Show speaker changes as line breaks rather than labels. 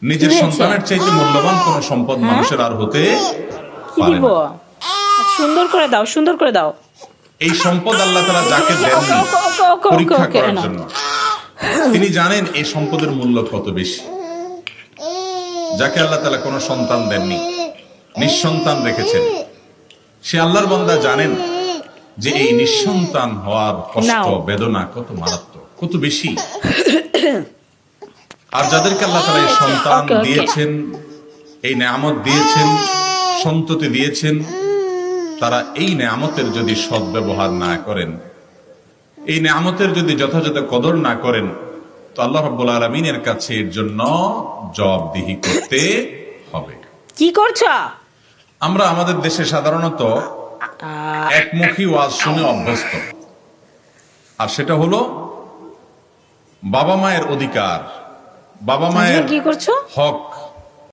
নিজের সন্তানের চাইতে মূল্যবান কোন সম্পদ মানুষের আর হতে
কি
পারে
দিব?
না।
সুন্দর করে দাও, সুন্দর করে দাও।
এই সম্পদ আল্লাহ তাআলা যাকে দেননি
ওকে,
পরীক্ষা
ওকে,
করার
নাও।
জন্য, তিনি জানেন এই সম্পদের মূল্য কত বেশি। যাকে আল্লাহ তাআলা কোনো সন্তান দেননি, নিঃসন্তান রেখেছেন, সে আল্লাহর বান্দা জানেন যে এই নিঃসন্তান হওয়ার কষ্ট
নাও।
বেদনা কত মারাত্মক, কত বেশি। আর যাদেরকে আল্লাহ তাআলা এই সন্তান
ওকে, ওকে।
দিয়েছেন, এই নেয়ামত দিয়েছেন, সন্ততি দিয়েছেন, তারা এই নেয়ামতের যদি সদ্ব্যবহার না করেন, এই নেয়ামতের যদি যথাযথ কদর না করেন, তো আল্লাহ রাব্বুল আলামিনের কাছে এর জন্য জবাবদিহি করতে হবে।
কি করছো?
আমরা আমাদের দেশে সাধারণত একমুখী ওয়াজ শুনে অভ্যস্ত, আর সেটা হলো বাবা মায়ের অধিকার, বাবা মায়ের
কি করছো?
হক